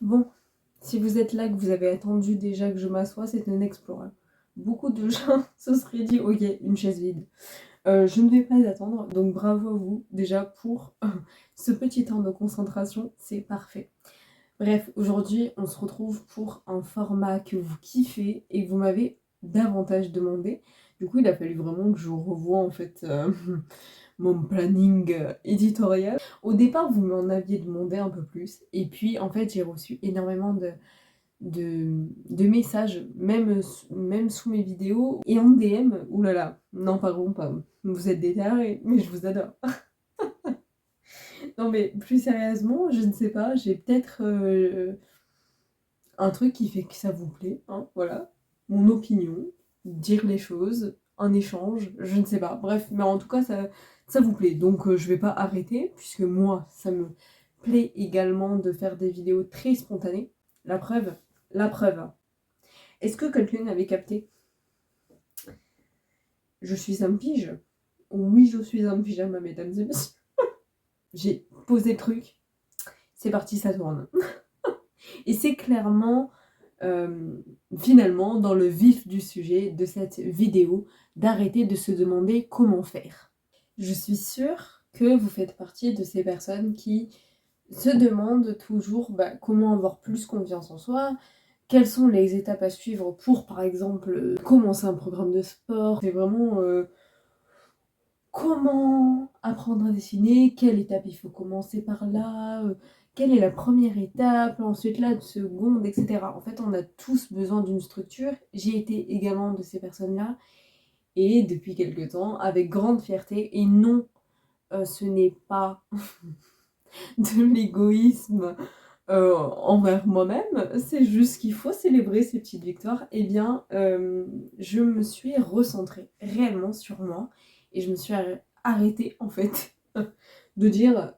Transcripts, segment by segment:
Bon, si vous êtes là, que vous avez attendu déjà que je m'assoie, c'est un exploit. Beaucoup de gens se seraient dit, ok, une chaise vide. Je ne vais pas attendre, donc bravo à vous déjà pour ce petit temps de concentration, c'est parfait. Bref, aujourd'hui, on se retrouve pour un format que vous kiffez et que vous m'avez davantage demandé. Du coup, il a fallu vraiment que je revoie en fait mon planning éditorial. Au départ, vous m'en aviez demandé un peu plus, et puis en fait, j'ai reçu énormément de messages, même sous mes vidéos, et en DM. Oulala, n'en parlons pas. Vous êtes des tarés, mais je vous adore. Non mais plus sérieusement, je ne sais pas, j'ai peut-être un truc qui fait que ça vous plaît, hein, voilà. Mon opinion, dire les choses, un échange, je ne sais pas. Bref, mais en tout cas, ça vous plaît. Donc je vais pas arrêter, puisque moi, ça me plaît également de faire des vidéos très spontanées. La preuve, la preuve. Est-ce que quelqu'un avait capté? Je suis un pige. Oui, je suis un pyjama, mesdames et messieurs. J'ai posé le truc. C'est parti, ça tourne. Et c'est clairement, finalement, dans le vif du sujet de cette vidéo, d'arrêter de se demander comment faire. Je suis sûre que vous faites partie de ces personnes qui se demandent toujours comment avoir plus confiance en soi, quelles sont les étapes à suivre pour, par exemple, commencer un programme de sport. C'est vraiment comment apprendre à dessiner, quelle étape il faut commencer par là, quelle est la première étape, ensuite la seconde, etc. En fait, on a tous besoin d'une structure. J'ai été également de ces personnes-là, et depuis quelque temps, avec grande fierté, et non, ce n'est pas de l'égoïsme envers moi-même, c'est juste qu'il faut célébrer ces petites victoires. Eh bien, je me suis recentrée réellement sur moi, et je me suis arrêtée en fait de dire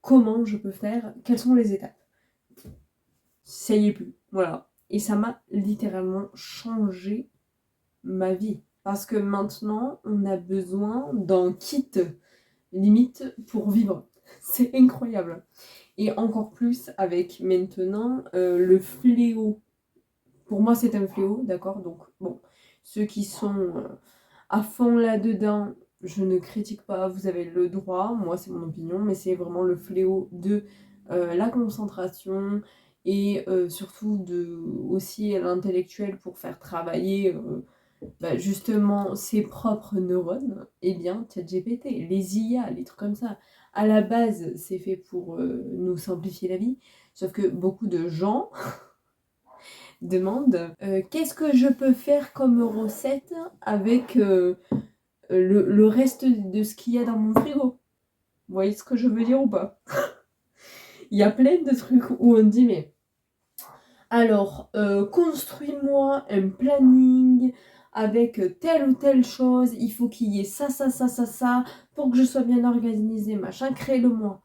comment je peux faire, quelles sont les étapes. Ça y est plus, voilà. Et ça m'a littéralement changé ma vie. Parce que maintenant, on a besoin d'un kit limite pour vivre. C'est incroyable. Et encore plus avec maintenant le fléau. Pour moi, c'est un fléau, d'accord? Donc, bon, ceux qui sont à fond là-dedans, je ne critique pas, vous avez le droit, moi c'est mon opinion, mais c'est vraiment le fléau de la concentration, et surtout aussi l'intellectuel pour faire travailler justement ses propres neurones. Eh bien, ChatGPT, les IA, les trucs comme ça, à la base, c'est fait pour nous simplifier la vie, sauf que beaucoup de gens demandent qu'est-ce que je peux faire comme recette avec le reste de ce qu'il y a dans mon frigo. Vous voyez ce que je veux dire ou pas? Il y a plein de trucs où on dit mais alors construis-moi un planning avec telle ou telle chose, il faut qu'il y ait ça, ça, ça, ça, ça, pour que je sois bien organisée, machin, crée-le-moi.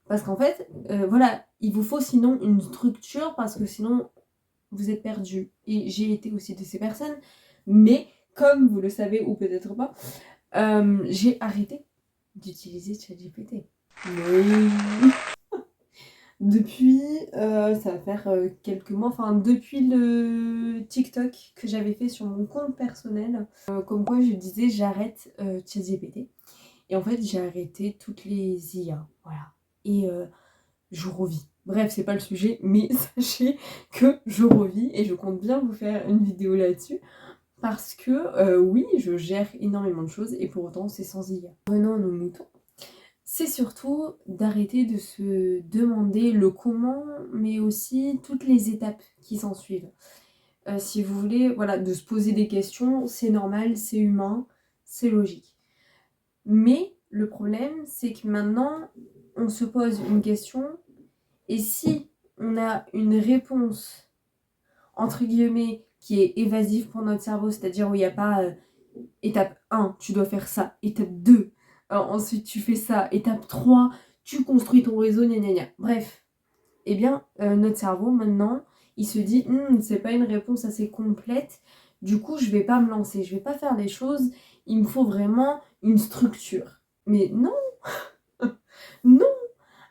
Parce qu'en fait, voilà, il vous faut sinon une structure, parce que sinon vous êtes perdu. Et j'ai été aussi de ces personnes, mais comme vous le savez ou peut-être pas, j'ai arrêté d'utiliser ChatGPT. Oui. Depuis, ça va faire quelques mois, enfin depuis le TikTok que j'avais fait sur mon compte personnel, comme quoi je disais j'arrête ChatGPT. Et en fait j'ai arrêté toutes les IA, voilà. Et je revis. Bref, c'est pas le sujet, mais sachez que je revis et je compte bien vous faire une vidéo là-dessus. Parce que oui, je gère énormément de choses et pour autant c'est sans IA. Revenons à nos moutons. C'est surtout d'arrêter de se demander le comment, mais aussi toutes les étapes qui s'en suivent. Si vous voulez, voilà, de se poser des questions, c'est normal, c'est humain, c'est logique. Mais le problème, c'est que maintenant, on se pose une question, et si on a une réponse, entre guillemets, qui est évasive pour notre cerveau, c'est-à-dire où il n'y a pas étape 1, tu dois faire ça, étape 2, ensuite tu fais ça, étape 3, tu construis ton réseau, gna gna gna. Bref, eh bien, notre cerveau, maintenant, il se dit, c'est pas une réponse assez complète, du coup, je vais pas me lancer, je vais pas faire les choses, il me faut vraiment une structure. Mais non, non.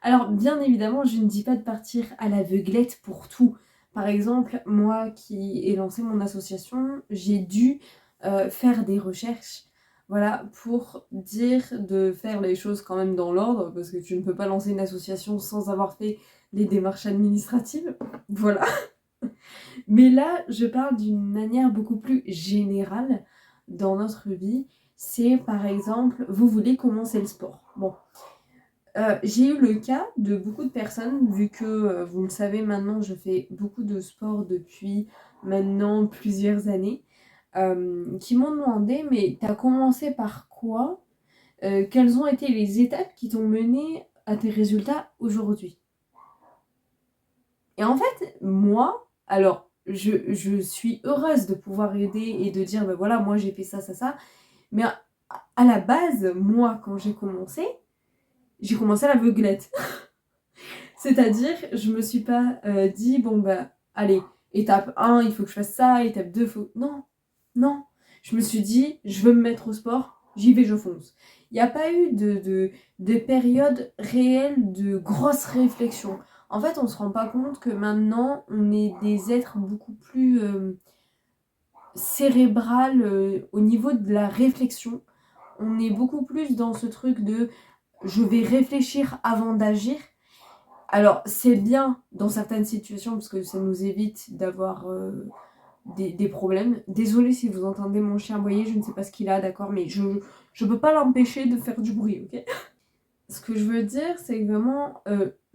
Alors, bien évidemment, je ne dis pas de partir à l'aveuglette pour tout. Par exemple, moi qui ai lancé mon association, j'ai dû faire des recherches, voilà, pour dire de faire les choses quand même dans l'ordre, parce que tu ne peux pas lancer une association sans avoir fait les démarches administratives, voilà. Mais là, je parle d'une manière beaucoup plus générale dans notre vie. C'est par exemple, vous voulez commencer le sport. Bon, j'ai eu le cas de beaucoup de personnes, vu que vous le savez maintenant, je fais beaucoup de sport depuis maintenant plusieurs années, qui m'ont demandé, mais t'as commencé par quoi? Quelles ont été les étapes qui t'ont mené à tes résultats aujourd'hui? Et en fait, moi, alors, je suis heureuse de pouvoir aider et de dire, ben voilà, moi j'ai fait ça, ça, ça, mais à la base, moi, quand j'ai commencé à l'aveuglette. C'est-à-dire, je me suis pas dit, bon bah, allez, étape 1, il faut que je fasse ça, étape 2, faut... Non, non. Je me suis dit, je veux me mettre au sport, j'y vais, je fonce. Il n'y a pas eu de période réelle de grosse réflexion. En fait, on ne se rend pas compte que maintenant, on est des êtres beaucoup plus cérébral au niveau de la réflexion. On est beaucoup plus dans ce truc de je vais réfléchir avant d'agir. Alors, c'est bien dans certaines situations parce que ça nous évite d'avoir des problèmes. Désolée si vous entendez mon chien aboyer, je ne sais pas ce qu'il a, d'accord, mais je peux pas l'empêcher de faire du bruit, ok? Ce que je veux dire, c'est que vraiment,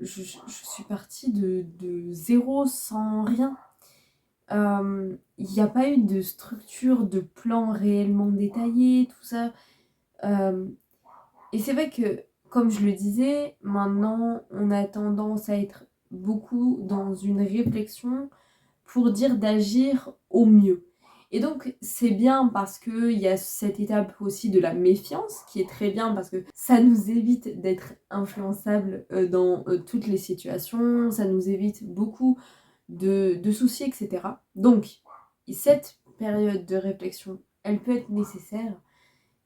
je suis partie de zéro sans rien. Il n'y a pas eu de structure, de plan réellement détaillé, tout ça. Et c'est vrai que, comme je le disais, maintenant, on a tendance à être beaucoup dans une réflexion pour dire d'agir au mieux. Et donc, c'est bien parce qu'il y a cette étape aussi de la méfiance, qui est très bien parce que ça nous évite d'être influençable dans toutes les situations, ça nous évite beaucoup de soucis, etc. Donc, cette période de réflexion, elle peut être nécessaire,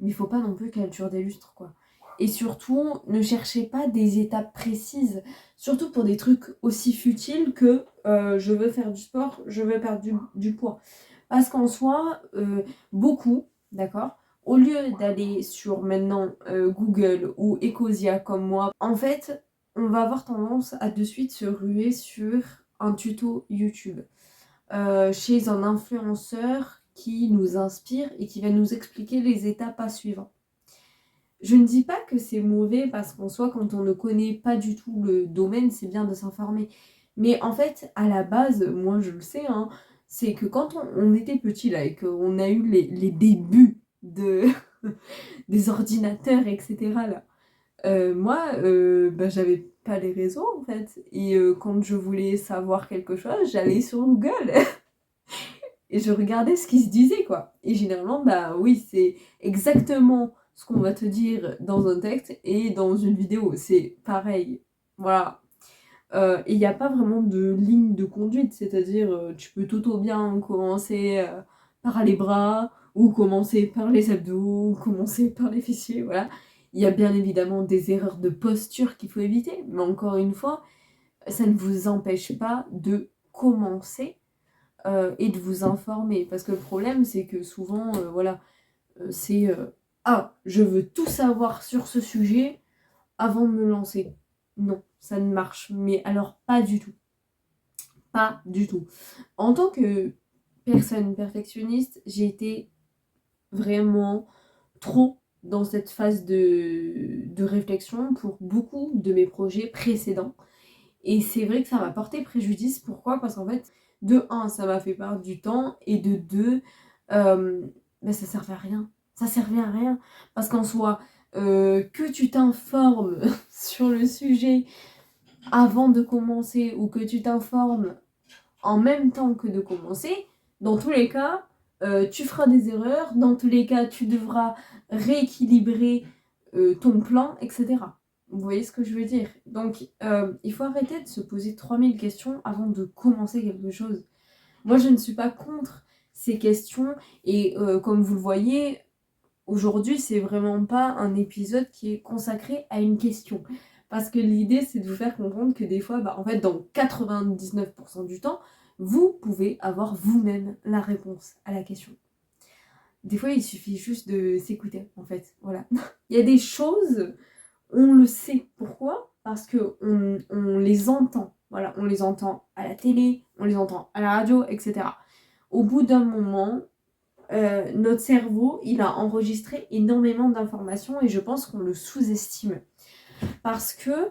mais il faut pas non plus qu'elle dure des lustres, quoi. Et surtout, ne cherchez pas des étapes précises, surtout pour des trucs aussi futiles que je veux faire du sport, je veux perdre du poids. Parce qu'en soi, beaucoup, d'accord, au lieu d'aller sur maintenant Google ou Ecosia comme moi, en fait, on va avoir tendance à de suite se ruer sur un tuto YouTube chez un influenceur qui nous inspire et qui va nous expliquer les étapes à suivre. Je ne dis pas que c'est mauvais parce qu'en soi, quand on ne connaît pas du tout le domaine, c'est bien de s'informer. Mais en fait, à la base, moi je le sais, hein, c'est que quand on était petit là et qu'on a eu les débuts des ordinateurs, etc. là, moi, bah, j'avais pas les réseaux en fait. Et quand je voulais savoir quelque chose, j'allais sur Google. Et je regardais ce qui se disait, quoi. Et généralement, bah oui, c'est exactement ce qu'on va te dire dans un texte et dans une vidéo. C'est pareil. Voilà. Et il n'y a pas vraiment de ligne de conduite, c'est-à-dire tu peux tout bien commencer par les bras, ou commencer par les abdos, ou commencer par les fessiers, voilà. Il y a bien évidemment des erreurs de posture qu'il faut éviter, mais encore une fois, ça ne vous empêche pas de commencer et de vous informer. Parce que le problème, c'est que souvent, voilà, c'est ah, je veux tout savoir sur ce sujet avant de me lancer. Non, ça ne marche. Mais alors, pas du tout. Pas du tout. En tant que personne perfectionniste, j'ai été vraiment trop dans cette phase de réflexion pour beaucoup de mes projets précédents. Et c'est vrai que ça m'a porté préjudice. Pourquoi? Parce qu'en fait, de un, ça m'a fait perdre du temps. Et de deux, ben, ça servait à rien. Ça servait à rien. Parce qu'en soi, que tu t'informes sur le sujet avant de commencer ou que tu t'informes en même temps que de commencer, dans tous les cas, tu feras des erreurs. Dans tous les cas, tu devras rééquilibrer ton plan, etc. Vous voyez ce que je veux dire? Donc, il faut arrêter de se poser 3000 questions avant de commencer quelque chose. Moi, je ne suis pas contre ces questions. Et comme vous le voyez, aujourd'hui, c'est vraiment pas un épisode qui est consacré à une question. Parce que l'idée, c'est de vous faire comprendre que des fois, en fait, dans 99% du temps, vous pouvez avoir vous-même la réponse à la question. Des fois, il suffit juste de s'écouter, en fait. Voilà. Il y a des choses, on le sait. Pourquoi ? Parce qu'on les entend. Voilà, on les entend à la télé, on les entend à la radio, etc. Au bout d'un moment, notre cerveau, il a enregistré énormément d'informations et je pense qu'on le sous-estime. Parce que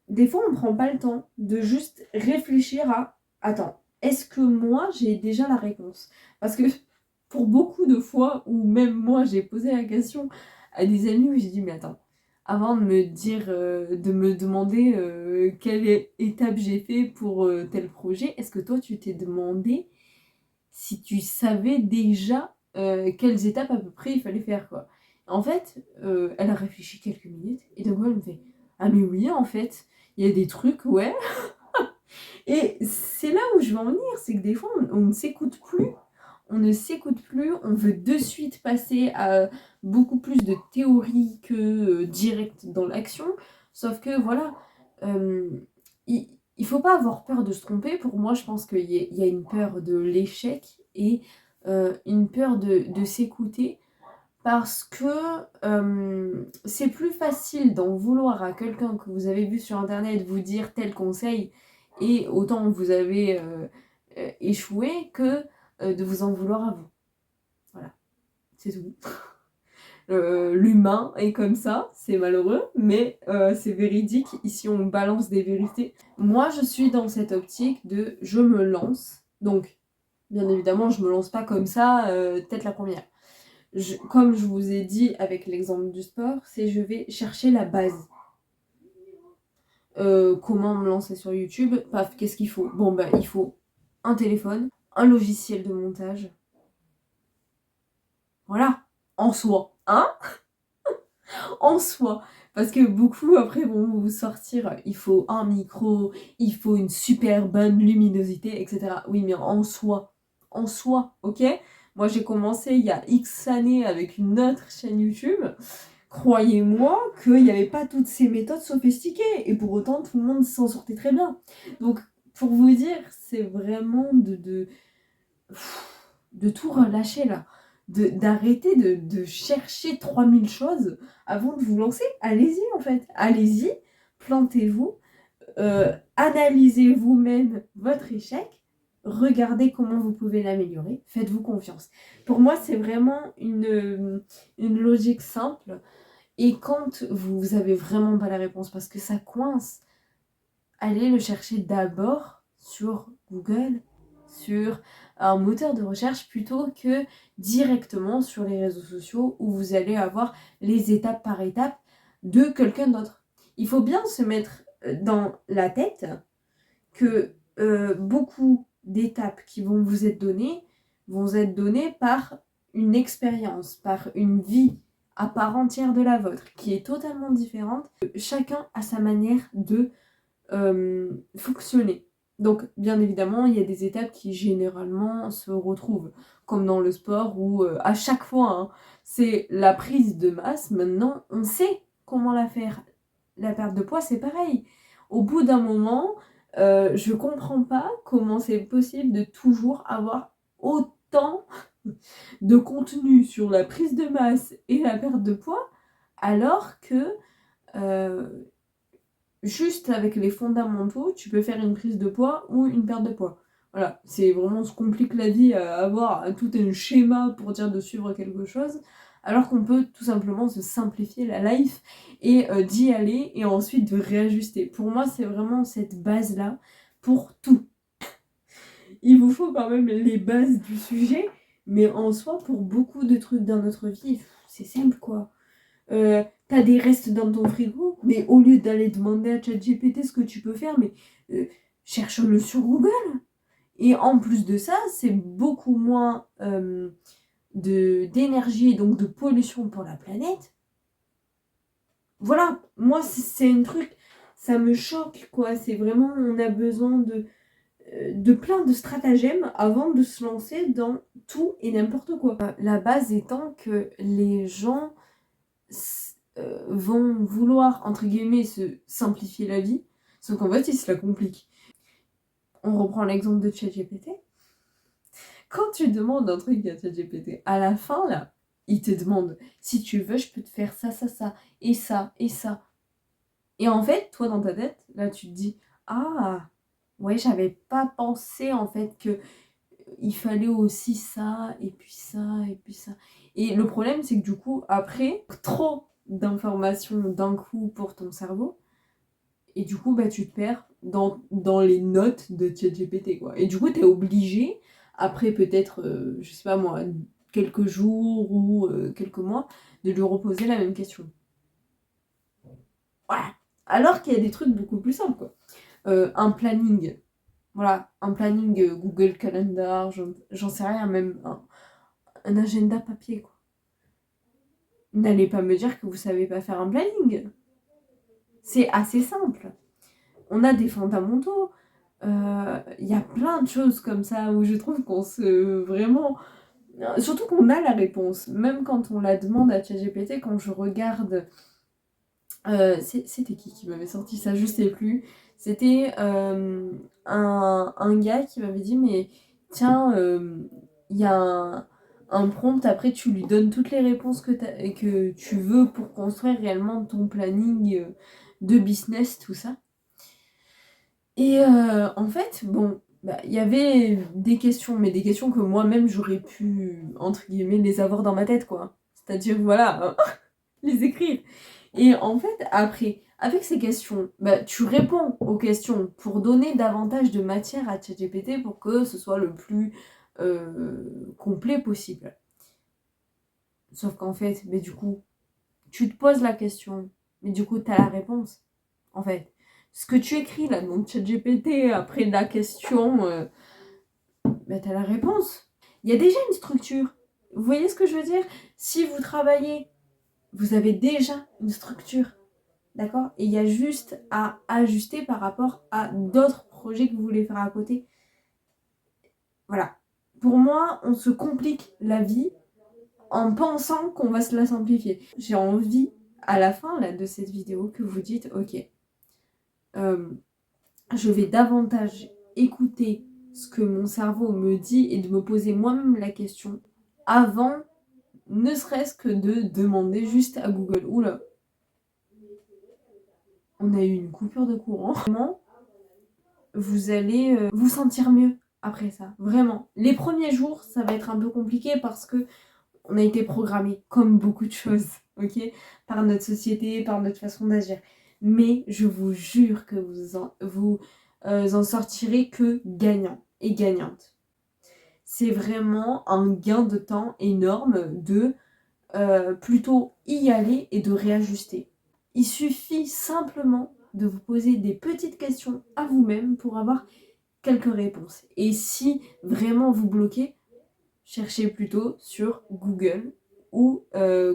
des fois, on ne prend pas le temps de juste réfléchir à attends, est-ce que moi, j'ai déjà la réponse ? Parce que pour beaucoup de fois, où même moi, j'ai posé la question à des amis où j'ai dit mais attends, avant de me dire, de me demander quelle étape j'ai fait pour tel projet, est-ce que toi, tu t'es demandé si tu savais déjà quelles étapes à peu près il fallait faire, quoi. En fait, elle a réfléchi quelques minutes et d'un coup elle me fait ah mais oui en fait, il y a des trucs, ouais. Et c'est là où je veux en venir, c'est que des fois on ne s'écoute plus. On ne s'écoute plus, on veut de suite passer à beaucoup plus de théorie que direct dans l'action. Sauf que voilà, il faut pas avoir peur de se tromper. Pour moi, je pense qu'il y a une peur de l'échec et une peur de s'écouter. Parce que c'est plus facile d'en vouloir à quelqu'un que vous avez vu sur internet vous dire tel conseil et autant vous avez échoué que de vous en vouloir à vous. Voilà, c'est tout. L'humain est comme ça, c'est malheureux, mais c'est véridique. Ici, on balance des vérités. Moi, je suis dans cette optique de je me lance. Donc, bien évidemment, je me lance pas comme ça, tête la première. Comme je vous ai dit avec l'exemple du sport, c'est je vais chercher la base. Comment me lancer sur YouTube ? Paf, qu'est-ce qu'il faut ? Bon, il faut un téléphone, un logiciel de montage. Voilà, en soi, hein ? En soi. Parce que beaucoup après vont vous sortir, il faut un micro, il faut une super bonne luminosité, etc. Oui, mais en soi, ok ? Moi, j'ai commencé il y a X années avec une autre chaîne YouTube. Croyez-moi qu'il n'y avait pas toutes ces méthodes sophistiquées. Et pour autant, tout le monde s'en sortait très bien. Donc, pour vous dire, c'est vraiment de tout relâcher là. D'arrêter de chercher 3000 choses avant de vous lancer. Allez-y en fait. Allez-y, plantez-vous. Analysez vous-même votre échec. Regardez comment vous pouvez l'améliorer. Faites-vous confiance. Pour moi, c'est vraiment une logique simple. Et quand vous avez vraiment pas la réponse parce que ça coince, allez le chercher d'abord sur Google, sur un moteur de recherche plutôt que directement sur les réseaux sociaux où vous allez avoir les étapes par étape de quelqu'un d'autre. Il faut bien se mettre dans la tête que beaucoup d'étapes qui vont vous être données par une expérience, par une vie à part entière de la vôtre, qui est totalement différente. Chacun a sa manière de fonctionner. Donc, bien évidemment, il y a des étapes qui généralement se retrouvent, comme dans le sport où à chaque fois, hein, c'est la prise de masse. Maintenant, on sait comment la faire. La perte de poids, c'est pareil. Au bout d'un moment, je comprends pas comment c'est possible de toujours avoir autant de contenu sur la prise de masse et la perte de poids, alors que juste avec les fondamentaux, tu peux faire une prise de poids ou une perte de poids. Voilà, c'est vraiment, on se complique la vie à avoir tout un schéma pour dire de suivre quelque chose, alors qu'on peut tout simplement se simplifier la life et d'y aller et ensuite de réajuster. Pour moi, c'est vraiment cette base-là pour tout. Il vous faut quand même les bases du sujet, mais en soi, pour beaucoup de trucs dans notre vie, c'est simple quoi. T'as des restes dans ton frigo, mais au lieu d'aller demander à ChatGPT ce que tu peux faire, mais cherche-le sur Google. Et en plus de ça, c'est beaucoup moins d'énergie et donc de pollution pour la planète. Voilà, moi c'est un truc, ça me choque quoi. C'est vraiment, on a besoin de plein de stratagèmes avant de se lancer dans tout et n'importe quoi. La base étant que les gens vont vouloir, entre guillemets, se simplifier la vie, sauf qu'en fait, ils se la compliquent. On reprend l'exemple de ChatGPT. Quand tu demandes un truc à ChatGPT, à la fin, là, il te demande, si tu veux, je peux te faire ça, ça, ça, et ça, et ça. Et en fait, toi, dans ta tête, là, tu te dis, ah, ouais, j'avais pas pensé, en fait, que il fallait aussi ça, et puis ça, et puis ça. Et le problème, c'est que du coup, après, trop d'informations d'un coup pour ton cerveau, et du coup, bah, tu te perds dans les notes de ChatGPT, quoi. Et du coup, t'es obligé, après peut-être, je sais pas moi, quelques jours ou quelques mois, de lui reposer la même question. Voilà. Alors qu'il y a des trucs beaucoup plus simples, quoi. Un planning. Voilà, un planning Google Calendar, j'en sais rien, même un agenda papier, quoi. N'allez pas me dire que vous savez pas faire un planning. C'est assez simple. On a des fondamentaux. Y a plein de choses comme ça où je trouve qu'on se... Vraiment... Surtout qu'on a la réponse. Même quand on la demande à ChatGPT, quand je regarde... c'était qui m'avait sorti ça? Je sais plus. C'était un gars qui m'avait dit, mais tiens, il y a un prompt, après tu lui donnes toutes les réponses que tu veux pour construire réellement ton planning de business, tout ça. Et en fait, bon, bah, il y avait des questions, mais des questions que moi-même j'aurais pu, entre guillemets, les avoir dans ma tête, quoi. C'est-à-dire, voilà, les écrire. Et en fait, après, avec ces questions, bah, tu réponds aux questions pour donner davantage de matière à ChatGPT pour que ce soit le plus complet possible. Sauf qu'en fait, mais du coup, tu te poses la question, mais du coup, tu as la réponse. En fait, ce que tu écris là, donc ChatGPT, après la question, bah, tu as la réponse. Il y a déjà une structure. Vous voyez ce que je veux dire? Si vous travaillez, vous avez déjà une structure. D'accord? Et il y a juste à ajuster par rapport à d'autres projets que vous voulez faire à côté. Voilà. Pour moi, on se complique la vie en pensant qu'on va se la simplifier. J'ai envie, à la fin là, de cette vidéo, que vous dites, ok, je vais davantage écouter ce que mon cerveau me dit et de me poser moi-même la question avant, ne serait-ce que de demander juste à Google. Oula, on a eu une coupure de courant. Vraiment, vous allez vous sentir mieux après ça, vraiment. Les premiers jours, ça va être un peu compliqué parce que on a été programmé, comme beaucoup de choses, ok, par notre société, par notre façon d'agir. Mais je vous jure que vous en sortirez que gagnant et gagnante. C'est vraiment un gain de temps énorme de plutôt y aller et de réajuster. Il suffit simplement de vous poser des petites questions à vous-même pour avoir quelques réponses. Et si vraiment vous bloquez, cherchez plutôt sur Google ou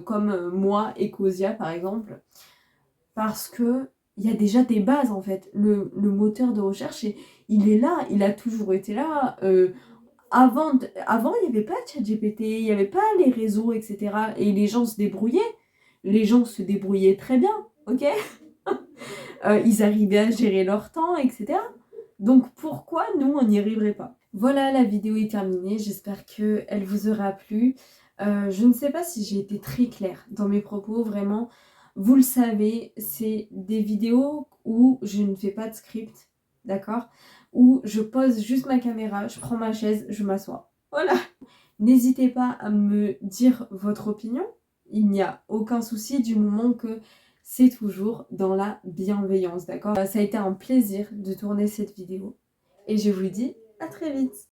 comme moi, Ecosia par exemple, parce que il y a déjà des bases en fait. Le moteur de recherche, il est là, il a toujours été là. Avant, il n'y avait pas ChatGPT, il n'y avait pas les réseaux, etc. Et les gens se débrouillaient. Les gens se débrouillaient très bien, ok. Ils arrivaient à gérer leur temps, etc. Donc pourquoi nous, on n'y arriverait pas? Voilà, la vidéo est terminée. J'espère qu'elle vous aura plu. Je ne sais pas si j'ai été très claire dans mes propos, vraiment. Vous le savez, c'est des vidéos où je ne fais pas de script, d'accord? Où je pose juste ma caméra, je prends ma chaise, je m'assois. Voilà. N'hésitez pas à me dire votre opinion. Il n'y a aucun souci du moment que c'est toujours dans la bienveillance, d'accord? Ça a été un plaisir de tourner cette vidéo. Et je vous dis à très vite.